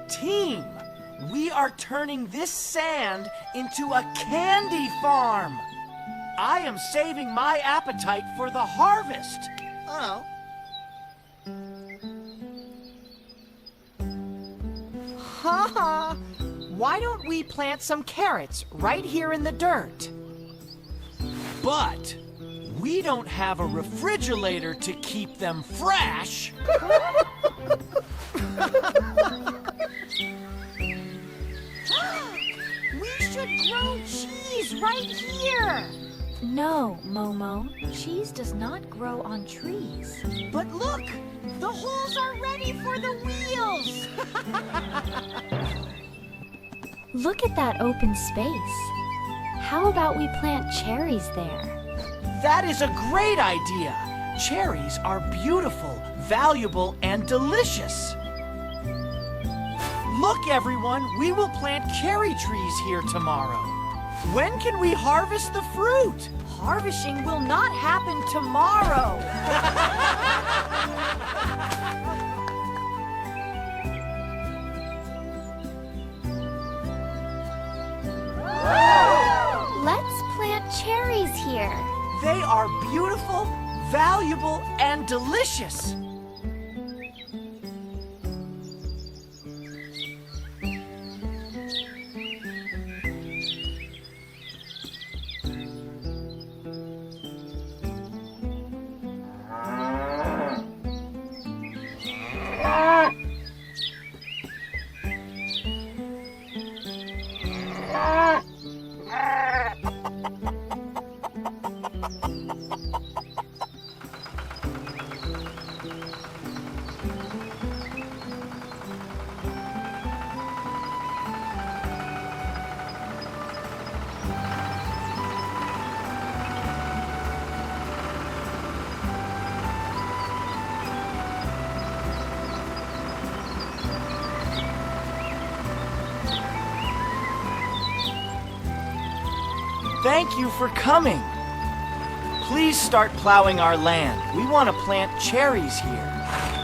Team, we are turning this sand into a candy farm. I am saving my appetite for the harvest. Oh. Ha! Why don't we plant some carrots right here in the dirt? But we don't have a refrigerator to keep them fresh. We should grow cheese right here. No, Momo. Cheese does not grow on trees. But look, the holes are ready for the wheels. Look at that open space. How about we plant cherries there? That is a great idea. Cherries are beautiful, valuable, and delicious. Look, everyone, we will plant cherry trees here tomorrow. When can we harvest the fruit? Harvesting will not happen tomorrow. Let's plant cherries here. They are beautiful, valuable, and delicious. Thank you for coming. Please start plowing our land. We want to plant cherries here.